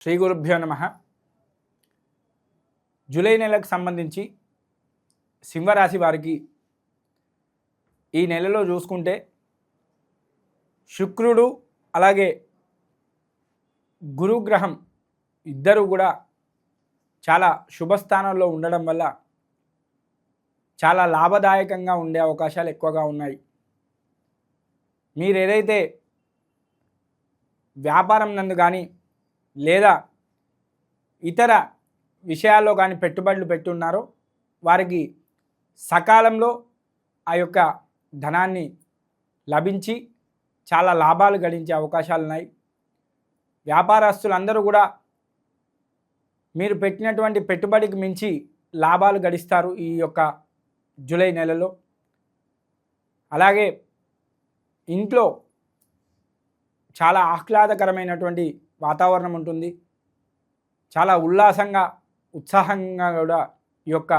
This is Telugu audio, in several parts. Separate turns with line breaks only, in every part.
శ్రీ గురుభ్యో నమ. జూలై నెలకు సంబంధించి సింహరాశి వారికి ఈ నెలలో చూసుకుంటే శుక్రుడు అలాగే గురుగ్రహం ఇద్దరు కూడా చాలా శుభస్థానంలో ఉండడం వల్ల చాలా లాభదాయకంగా ఉండే అవకాశాలు ఎక్కువగా ఉన్నాయి. మీరు ఏదైతే వ్యాపారం నందు కానీ లేదా ఇతర విషయాల్లో కానీ పెట్టుబడులు పెట్టున్నారో వారికి సకాలంలో ఆ యొక్క ధనాన్ని లభించి చాలా లాభాలు గడించే అవకాశాలు ఉన్నాయి. వ్యాపారస్తులందరూ కూడా మీరు పెట్టినటువంటి పెట్టుబడికి మించి లాభాలు గడిస్తారు ఈ యొక్క జూలై నెలలో. అలాగే ఇంట్లో చాలా ఆహ్లాదకరమైనటువంటి వాతావరణం ఉంటుంది. చాలా ఉల్లాసంగా ఉత్సాహంగా కూడా ఈ యొక్క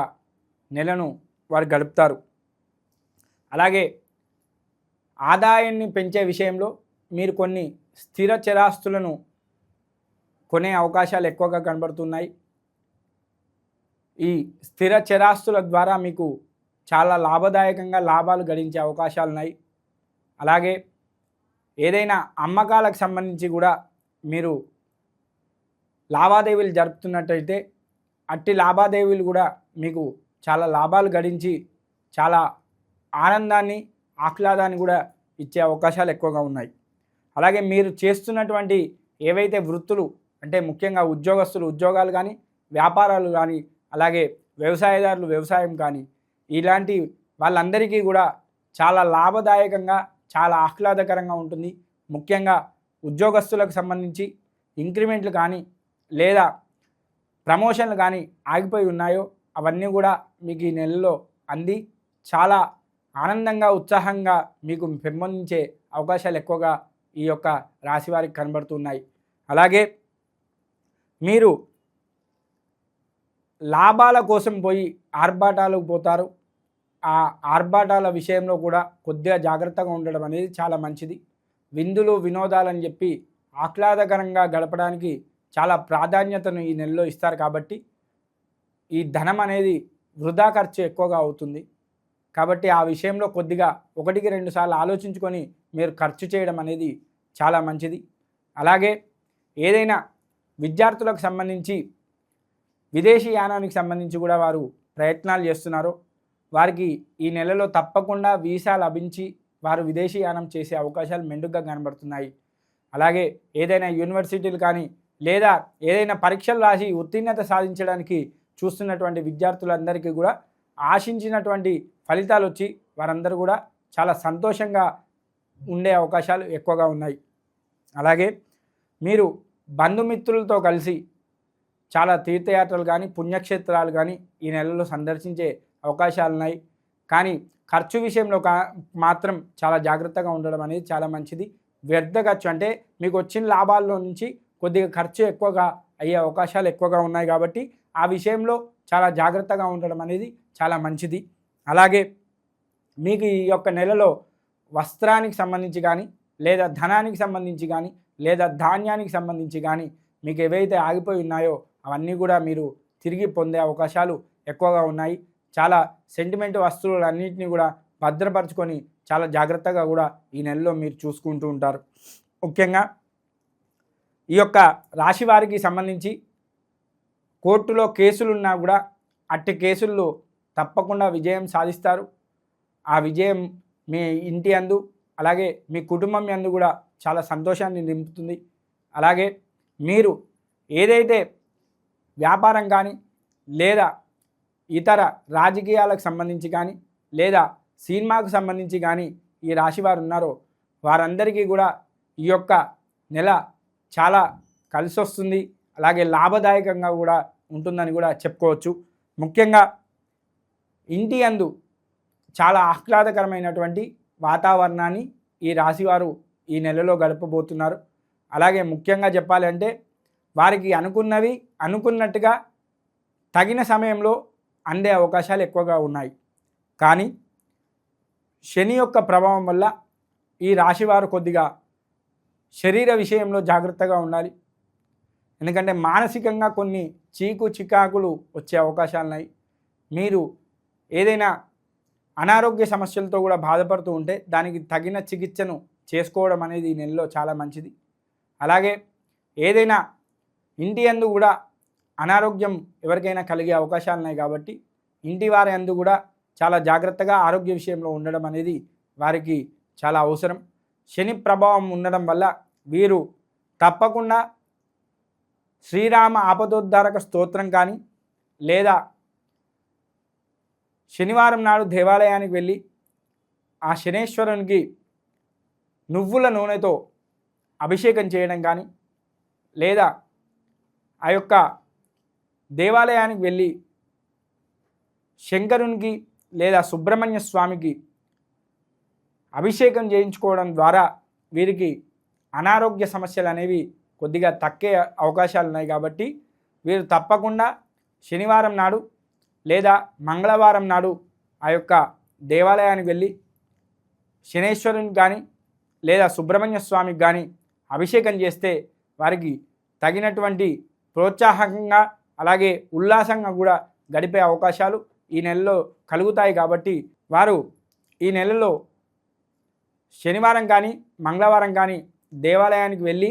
నెలను వారు గడుపుతారు. అలాగే ఆదాయాన్ని పెంచే విషయంలో మీరు కొన్ని స్థిర చరాస్తులను కొనే అవకాశాలు ఎక్కువగా కనబడుతున్నాయి. ఈ స్థిర చరాస్తుల ద్వారా మీకు చాలా లాభదాయకంగా లాభాలు గడించే అవకాశాలు ఉన్నాయి. అలాగే ఏదైనా అమ్మకాలకు సంబంధించి కూడా మీరు లావాదేవీలు జరుపుతున్నట్టయితే అట్టి లావాదేవీలు కూడా మీకు చాలా లాభాలు గడించి చాలా ఆనందాన్ని ఆహ్లాదాన్ని కూడా ఇచ్చే అవకాశాలు ఎక్కువగా ఉన్నాయి. అలాగే మీరు చేస్తున్నటువంటి ఏవైతే వృత్తులు అంటే ముఖ్యంగా ఉద్యోగస్తులు ఉద్యోగాలు కానీ వ్యాపారాలు కానీ అలాగే వ్యవసాయదారులు వ్యవసాయం కానీ ఇలాంటి వాళ్ళందరికీ కూడా చాలా లాభదాయకంగా చాలా ఆహ్లాదకరంగా ఉంటుంది. ముఖ్యంగా ఉద్యోగస్తులకు సంబంధించి ఇంక్రిమెంట్లు కానీ లేదా ప్రమోషన్లు కానీ ఆగిపోయి ఉన్నాయో అవన్నీ కూడా మీకు ఈ నెలలో అంది చాలా ఆనందంగా ఉత్సాహంగా మీకు పెంపొందించే అవకాశాలు ఎక్కువగా ఈ యొక్క రాశి వారికి కనబడుతున్నాయి. అలాగే మీరు లాభాల కోసం పోయి ఆర్భాటాలకు పోతారు. ఆ ఆర్భాటాల విషయంలో కూడా కొద్దిగా జాగ్రత్తగా ఉండడం అనేది చాలా మంచిది. విందులు వినోదాలని చెప్పి ఆహ్లాదకరంగా గడపడానికి చాలా ప్రాధాన్యతను ఈ నెలలో ఇస్తారు. కాబట్టి ఈ ధనం అనేది వృధా ఖర్చు ఎక్కువగా అవుతుంది. కాబట్టి ఆ విషయంలో కొద్దిగా 1-2 సార్లు ఆలోచించుకొని మీరు ఖర్చు చేయడం అనేది చాలా మంచిది. అలాగే ఏదైనా విద్యార్థులకు సంబంధించి విదేశీ యానానికి సంబంధించి కూడా వారు ప్రయత్నాలు చేస్తున్నారో వారికి ఈ నెలలో తప్పకుండా వీసా లభించి వారు విదేశీ యానం చేసే అవకాశాలు మెండుగా కనబడుతున్నాయి. అలాగే ఏదైనా యూనివర్సిటీలు కానీ లేదా ఏదైనా పరీక్షలు రాసి ఉత్తీర్ణత సాధించడానికి చూస్తున్నటువంటి విద్యార్థులందరికీ కూడా ఆశించినటువంటి ఫలితాలు వచ్చి వారందరూ కూడా చాలా సంతోషంగా ఉండే అవకాశాలు ఎక్కువగా ఉన్నాయి. అలాగే మీరు బంధుమిత్రులతో కలిసి చాలా తీర్థయాత్రలు కానీ పుణ్యక్షేత్రాలు కానీ ఈ నెలలో సందర్శించే అవకాశాలు ఉన్నాయి. కానీ ఖర్చు విషయంలో మాత్రం చాలా జాగ్రత్తగా ఉండడం అనేది చాలా మంచిది. వ్యర్థ ఖర్చు అంటే మీకు వచ్చిన లాభాల్లో నుంచి కొద్దిగా ఖర్చు ఎక్కువగా అయ్యే అవకాశాలు ఎక్కువగా ఉన్నాయి. కాబట్టి ఆ విషయంలో చాలా జాగ్రత్తగా ఉండడం అనేది చాలా మంచిది. అలాగే మీకు ఈ యొక్క నెలలో వస్త్రానికి సంబంధించి కానీ లేదా ధనానికి సంబంధించి కానీ లేదా ధాన్యానికి సంబంధించి కానీ మీకు ఏవైతే ఆగిపోయి ఉన్నాయో అవన్నీ కూడా మీరు తిరిగి పొందే అవకాశాలు ఎక్కువగా ఉన్నాయి. చాలా సెంటిమెంట్ వస్తువులన్నింటినీ కూడా భద్రపరచుకొని చాలా జాగ్రత్తగా కూడా ఈ నెలలో మీరు చూసుకుంటూ ఉంటారు. ముఖ్యంగా ఈ యొక్క రాశి వారికి సంబంధించి కోర్టులో కేసులున్నా కూడా అట్టి కేసుల్లో తప్పకుండా విజయం సాధిస్తారు. ఆ విజయం మీ ఇంటి అందు అలాగే మీ కుటుంబం యందు కూడా చాలా సంతోషాన్ని నింపుతుంది. అలాగే మీరు ఏదైతే వ్యాపారం కానీ లేదా ఇతర రాజకీయాలకు సంబంధించి కానీ లేదా సినిమాకు సంబంధించి కానీ ఈ రాశి వారు ఉన్నారో వారందరికీ కూడా ఈ యొక్క నెల చాలా కలిసి వస్తుంది. అలాగే లాభదాయకంగా కూడా ఉంటుందని కూడా చెప్పుకోవచ్చు. ముఖ్యంగా ఇంటి యందు చాలా ఆహ్లాదకరమైనటువంటి వాతావరణాన్ని ఈ రాశివారు ఈ నెలలో గడపబోతున్నారు. అలాగే ముఖ్యంగా చెప్పాలంటే వారికి అనుకున్నవి అనుకున్నట్టుగా తగిన సమయంలో అందే అవకాశాలు ఎక్కువగా ఉన్నాయి. కానీ శని యొక్క ప్రభావం వల్ల ఈ రాశివారు కొద్దిగా శరీర విషయంలో జాగ్రత్తగా ఉండాలి. ఎందుకంటే మానసికంగా కొన్ని చికాకులు వచ్చే అవకాశాలు ఉన్నాయి. మీరు ఏదైనా అనారోగ్య సమస్యలతో కూడా బాధపడుతూ ఉంటే దానికి తగిన చికిత్సను చేసుకోవడం అనేది ఈ నెలలో చాలా మంచిది. అలాగే ఏదైనా ఇంటి యందు కూడా అనారోగ్యం ఎవరికైనా కలిగే అవకాశాలు ఉన్నాయి కాబట్టి ఇంటి వారి యందు కూడా చాలా జాగ్రత్తగా ఆరోగ్య విషయంలో ఉండడం అనేది వారికి చాలా అవసరం. శని ప్రభావం ఉండడం వల్ల వీరు తప్పకుండా శ్రీరామ ఆపదోద్ధారక స్తోత్రం కానీ లేదా శనివారం నాడు దేవాలయానికి వెళ్ళి ఆ శనేశ్వరునికి నువ్వుల నూనెతో అభిషేకం చేయడం కానీ లేదా ఆ యొక్క దేవాలయానికి వెళ్ళి శంకరునికి లేదా సుబ్రహ్మణ్య స్వామికి అభిషేకం చేయించుకోవడం ద్వారా వీరికి అనారోగ్య సమస్యలు అనేవి కొద్దిగా తగ్గే అవకాశాలు ఉన్నాయి. కాబట్టి వీరు తప్పకుండా శనివారం నాడు లేదా మంగళవారం నాడు ఆ యొక్క దేవాలయానికి వెళ్ళి శనేశ్వరునికి కానీ లేదా సుబ్రహ్మణ్య స్వామికి కానీ అభిషేకం చేస్తే వారికి తగినటువంటి ప్రోత్సాహకంగా అలాగే ఉల్లాసంగా కూడా గడిపే అవకాశాలు ఈ నెలలో కలుగుతాయి. కాబట్టి వారు ఈ నెలలో శనివారం కానీ మంగళవారం కానీ దేవాలయానికి వెళ్ళి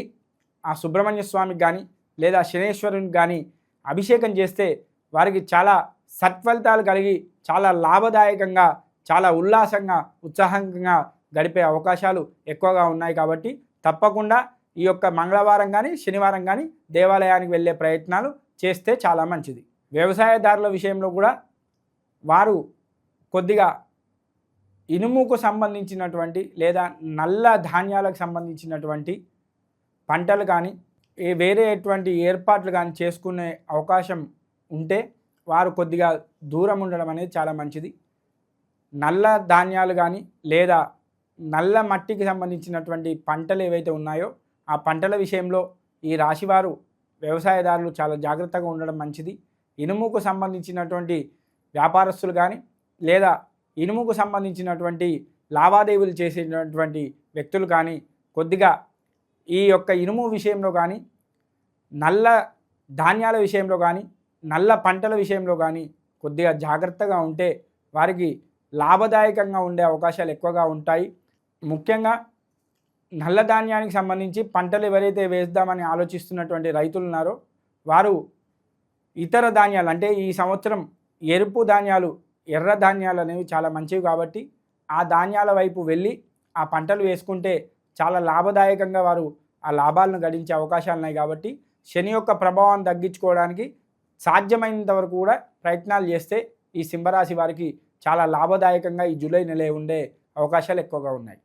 ఆ సుబ్రహ్మణ్య స్వామికి కానీ లేదా శనేశ్వరునికి కానీ అభిషేకం చేస్తే వారికి చాలా సత్ఫలితాలు కలిగి చాలా లాభదాయకంగా చాలా ఉల్లాసంగా ఉత్సాహంగా గడిపే అవకాశాలు ఎక్కువగా ఉన్నాయి. కాబట్టి తప్పకుండా ఈ యొక్క మంగళవారం కానీ శనివారం కానీ దేవాలయానికి వెళ్ళే ప్రయత్నాలు చేస్తే చాలా మంచిది. వ్యవసాయదారుల విషయంలో కూడా వారు కొద్దిగా ఇనుముకు సంబంధించినటువంటి లేదా నల్ల ధాన్యాలకు సంబంధించినటువంటి పంటలు కానీ వేరే ఎటువంటి ఏర్పాట్లు కానీ చేసుకునే అవకాశం ఉంటే వారు కొద్దిగా దూరం ఉండడం అనేది చాలా మంచిది. నల్ల ధాన్యాలు కానీ లేదా నల్ల మట్టికి సంబంధించినటువంటి పంటలు ఏవైతే ఉన్నాయో ఆ పంటల విషయంలో ఈ రాశివారు వ్యవసాయదారులు చాలా జాగ్రత్తగా ఉండడం మంచిది. ఇనుముకు సంబంధించినటువంటి వ్యాపారస్తులు కానీ లేదా ఇనుముకు సంబంధించినటువంటి లావాదేవీలు చేసేటటువంటి వ్యక్తులు కానీ కొద్దిగా ఈ యొక్క ఇనుము విషయంలో కానీ నల్ల ధాన్యాల విషయంలో కానీ నల్ల పంటల విషయంలో కానీ కొద్దిగా జాగ్రత్తగా ఉంటే వారికి లాభదాయకంగా ఉండే అవకాశాలు ఎక్కువగా ఉంటాయి. ముఖ్యంగా నల్ల ధాన్యానికి సంబంధించి పంటలు ఎవరైతే వేద్దామని ఆలోచిస్తున్నటువంటి రైతులు ఉన్నారో వారు ఇతర ధాన్యాలు అంటే ఈ సంవత్సరం ఎరుపు ధాన్యాలు ఎర్ర ధాన్యాలు అనేవి చాలా మంచివి కాబట్టి ఆ ధాన్యాల వైపు వెళ్ళి ఆ పంటలు వేసుకుంటే చాలా లాభదాయకంగా వారు ఆ లాభాలను గడించే అవకాశాలు ఉన్నాయి. కాబట్టి శని యొక్క ప్రభావాన్ని తగ్గించుకోవడానికి సాధ్యమైనంత వరకు కూడా ప్రయత్నాలు చేస్తే ఈ సింహరాశి వారికి చాలా లాభదాయకంగా ఈ జూలై నెల ఉండే అవకాశాలు ఎక్కువగా ఉన్నాయి.